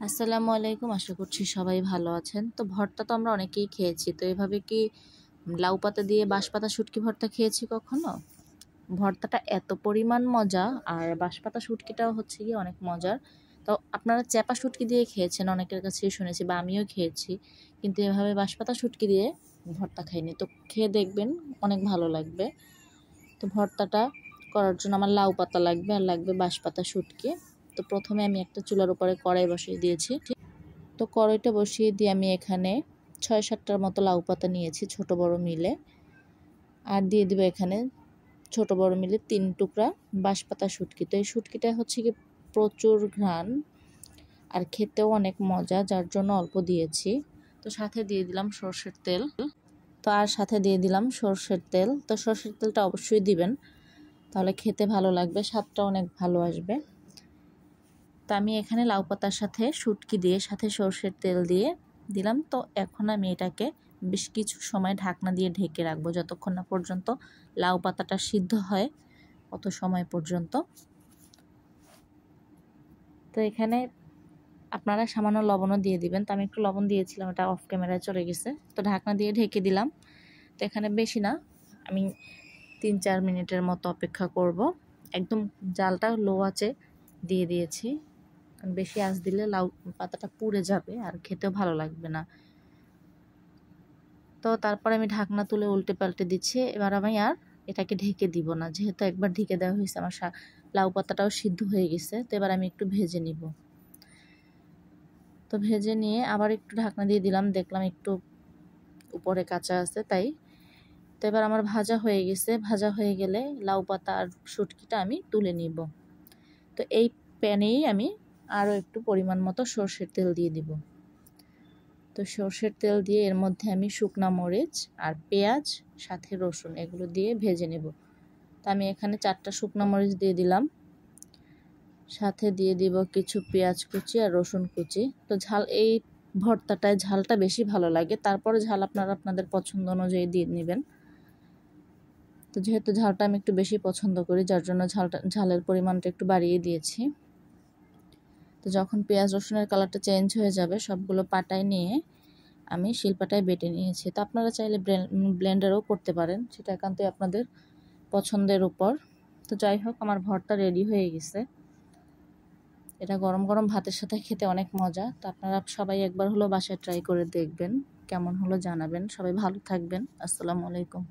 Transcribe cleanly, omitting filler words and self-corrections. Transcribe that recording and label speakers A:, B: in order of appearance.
A: আসসালামু আলাইকুম। আশা করছি সবাই ভালো আছেন। তো ভর্তা তো আমরা অনেকেই খেয়েছি। তো এভাবে কি লাউ পাতা দিয়ে বাঁশপাতা শুটকি ভর্তা খেয়েছি কখনো? ভর্তাটা এত পরিমাণ মজা, আর বাঁশপাতা শুটকিটাও হচ্ছে গিয়ে অনেক মজার। তো আপনারা চ্যাপা শুটকি দিয়ে খেয়েছেন, অনেকের কাছেই শুনেছি বা আমিও খেয়েছি, কিন্তু এভাবে বাঁশপাতা শুটকি দিয়ে ভর্তা খাইনি। তো খেয়ে দেখবেন, অনেক ভালো লাগবে। তো ভর্তাটা করার জন্য আমার লাউ পাতা লাগবে আর লাগবে বাঁশপাতা শুটকি। তো প্রথমে আমি একটা চুলার উপরে কড়াই বসিয়ে দিয়েছি। তো কড়াইটা বসিয়ে দিয়ে আমি এখানে ৬-৭টার মতো লাউ পাতা নিয়েছি, ছোট বড় মিলে। আর দিয়ে দিব এখানে ছোট বড় মিলে ৩ টুকরা বাঁশপাতা শুটকি। তো এই শুটকিটা হচ্ছে কি প্রচুর ঘ্রাণ আর খেতেও অনেক মজা, যার জন্য অল্প দিয়েছি। তো সাথে দিয়ে দিলাম সরষের তেল। তো সরষের তেলটা অবশ্যই দিবেন, তাহলে খেতে ভালো লাগবে, স্বাদটা অনেক ভালো আসবে। তো আমি এখানে লাউ পাতার সাথে শুটকি দিয়ে সাথে সরষের তেল দিয়ে দিলাম। তো এখন আমি এটাকে বেশ কিছু সময় ঢাকনা দিয়ে ঢেকে রাখবো, যতক্ষণ না পর্যন্ত লাউ পাতাটা সিদ্ধ হয় অত সময় পর্যন্ত। তো এখানে আপনারা সামান্য লবণও দিয়ে দিবেন। তো আমি একটু লবণ দিয়েছিলাম, এটা অফ ক্যামেরায় চলে গেছে। তো ঢাকনা দিয়ে ঢেকে দিলাম। তো এখানে বেশি না, আমি ৩-৪ মিনিটের মতো অপেক্ষা করব। একদম জালটা লো আঁচে দিয়ে দিয়েছি, কারণ বেশি আঁচ দিলে লাউ পাতাটা পুড়ে যাবে আর খেতেও ভালো লাগবে না। তো তারপর আমি ঢাকনা তুলে উল্টে পাল্টে দিচ্ছি। এবার আমি আর এটাকে ঢেকে দিব না, যেহেতু একবার ঢেকে দেওয়া হয়েছে, আমার লাউ পাতাটাও সিদ্ধ হয়ে গেছে। তো এবার আমি একটু ভেজে নিব। তো ভেজে নিয়ে আবার একটু ঢাকনা দিয়ে দিলাম, দেখলাম একটু উপরে কাঁচা আছে তাই। তো এবার আমার ভাজা হয়ে গেছে। ভাজা হয়ে গেলে লাউ পাতা আর শুটকিটা আমি তুলে নিব। তো এই প্যানেই আমি আরও একটু পরিমাণ মতো সরষের তেল দিয়ে দিব। তো সরষের তেল দিয়ে এর মধ্যে আমি শুকনা মরিচ আর পেঁয়াজ সাথে রসুন এগুলো দিয়ে ভেজে নেব। তো আমি এখানে 4টা শুকনা মরিচ দিয়ে দিলাম, সাথে দিয়ে দিব কিছু পেঁয়াজ কুচি আর রসুন কুচি। তো এই ভর্তাটায় ঝালটা বেশি ভালো লাগে, তারপরে ঝাল আপনারা আপনাদের পছন্দ অনুযায়ী দিয়ে নেবেন। তো যেহেতু ঝালটা আমি একটু বেশি পছন্দ করি, যার জন্য ঝালের পরিমাণটা একটু বাড়িয়ে দিয়েছি। তো যখন পেঁয়াজ রসুনের কালারটা চেঞ্জ হয়ে যাবে, সবগুলো পাটায় নিয়ে আমি শিলপাটায় বেটে নিয়েছি। তো আপনারা চাইলে ব্লেন্ডারও করতে পারেন, সেটা একান্তই আপনাদের পছন্দের উপর। তো যাই হোক, আমার ভর্তা রেডি হয়ে গেছে। এটা গরম গরম ভাতের সাথে খেতে অনেক মজা। তো আপনারা সবাই একবার হলো বাসায় ট্রাই করে দেখবেন, কেমন হলো জানাবেন। সবাই ভালো থাকবেন। আসসালামু আলাইকুম।